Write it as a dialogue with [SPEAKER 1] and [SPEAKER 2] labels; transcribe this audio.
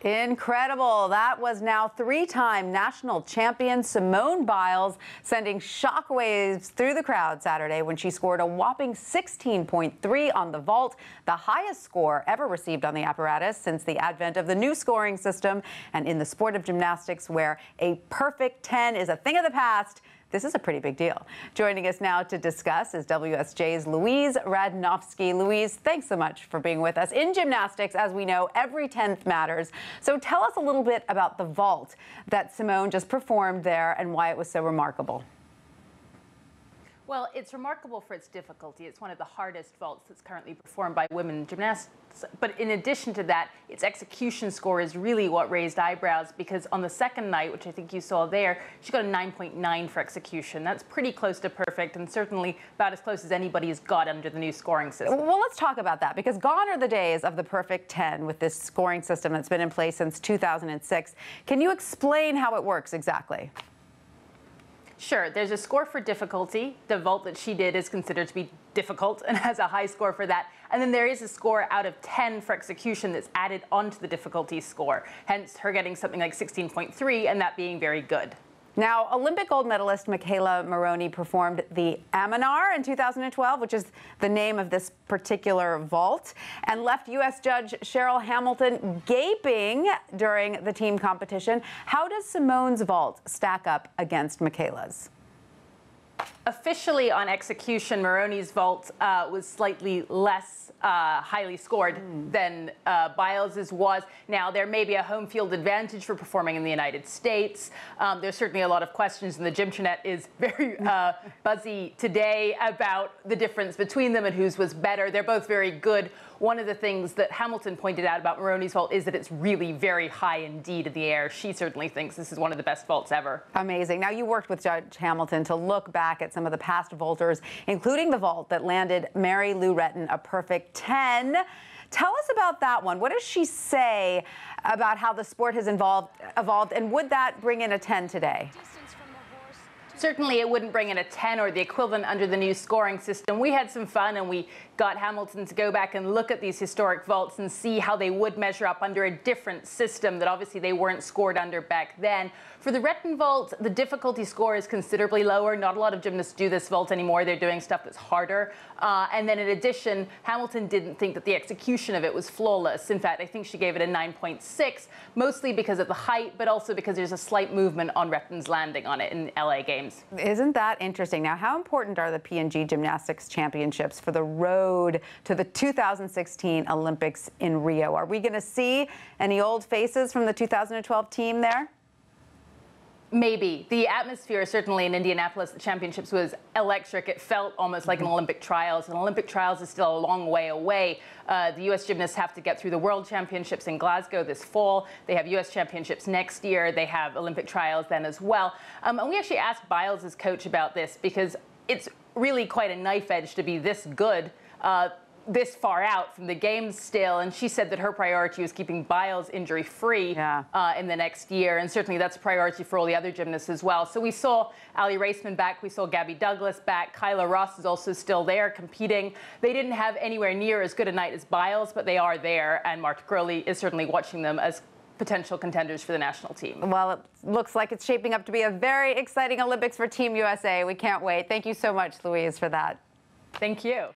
[SPEAKER 1] Incredible. That was now three-time national champion Simone Biles sending shockwaves through the crowd Saturday when she scored a whopping 16.3 on the vault, the highest score ever received on the apparatus since the advent of the new scoring system. And in the sport of gymnastics, where a perfect 10 is a thing of the past, this is a pretty big deal. Joining us now to discuss is WSJ's Louise Radnofsky. Louise, thanks so much for being with us. In gymnastics, as we know, every 10th matters. So tell us a little bit about the vault that Simone just performed there and why it was so remarkable.
[SPEAKER 2] Well, it's remarkable for its difficulty. It's one of the hardest vaults that's currently performed by women in gymnastics. But in addition to that, its execution score is really what raised eyebrows, because on the second night, which I think you saw there, she got a 9.9 for execution. That's pretty close to perfect, and certainly about as close as anybody has got under the new scoring system.
[SPEAKER 1] Well, let's talk about that, because gone are the days of the perfect 10 with this scoring system that's been in place since 2006. Can you explain how it works exactly?
[SPEAKER 2] Sure. There's a score for difficulty. The vault that she did is considered to be difficult and has a high score for that. And then there is a score out of 10 for execution that's added onto the difficulty score, hence her getting something like 16.3 and that being very good.
[SPEAKER 1] Now, Olympic gold medalist Michaela Maroney performed the Aminar in 2012, which is the name of this particular vault, and left U.S. judge Cheryl Hamilton gaping during the team competition. How does Simone's vault stack up against Michaela's?
[SPEAKER 2] Officially on execution, Maroney's vault was slightly less highly scored than Biles's was. Now, there may be a home field advantage for performing in the United States. There's certainly a lot of questions, and the Gymternet is very buzzy today about the difference between them and whose was better. They're both very good. One of the things that Hamilton pointed out about Maroney's vault is that it's really very high indeed in the air. She certainly thinks this is one of the best vaults ever.
[SPEAKER 1] Amazing. Now, you worked with Judge Hamilton to look back at some of the past vaulters, including the vault that landed Mary Lou Retton a perfect 10. Tell us about that one. What does she say about how the sport has evolved, and would that bring in a 10 today?
[SPEAKER 2] Certainly, it wouldn't bring in a 10 or the equivalent under the new scoring system. We had some fun, and we got Hamilton to go back and look at these historic vaults and see how they would measure up under a different system that obviously they weren't scored under back then. For the Retton vault, the difficulty score is considerably lower. Not a lot of gymnasts do this vault anymore. They're doing stuff that's harder. And then in addition, Hamilton didn't think that the execution of it was flawless. In fact, I think she gave it a 9.6, mostly because of the height, but also because there's a slight movement on Retton's landing on it in LA Games.
[SPEAKER 1] Isn't that interesting? Now, how important are the P&G Gymnastics Championships for the road to the 2016 Olympics in Rio? Are we going to see any old faces from the 2012 team there?
[SPEAKER 2] Maybe. The atmosphere, certainly in Indianapolis, the championships was electric. It felt almost like an Olympic trials, and Olympic trials is still a long way away. The U.S. gymnasts have to get through the World Championships in Glasgow this fall. They have U.S. Championships next year. They have Olympic trials then as well. And we actually asked Biles' coach about this, because it's really quite a knife edge to be this good this far out from the games still, and she said that her priority was keeping Biles injury-free in the next year, and certainly that's a priority for all the other gymnasts as well. So we saw Ali Raceman back, we saw Gabby Douglas back, Kyla Ross is also still there competing. They didn't have anywhere near as good a night as Biles, but they are there, and Mark Gurley is certainly watching them as potential contenders for the national team.
[SPEAKER 1] Well, it looks like it's shaping up to be a very exciting Olympics for Team USA. We can't wait. Thank you so much, Louise, for that.
[SPEAKER 2] Thank you.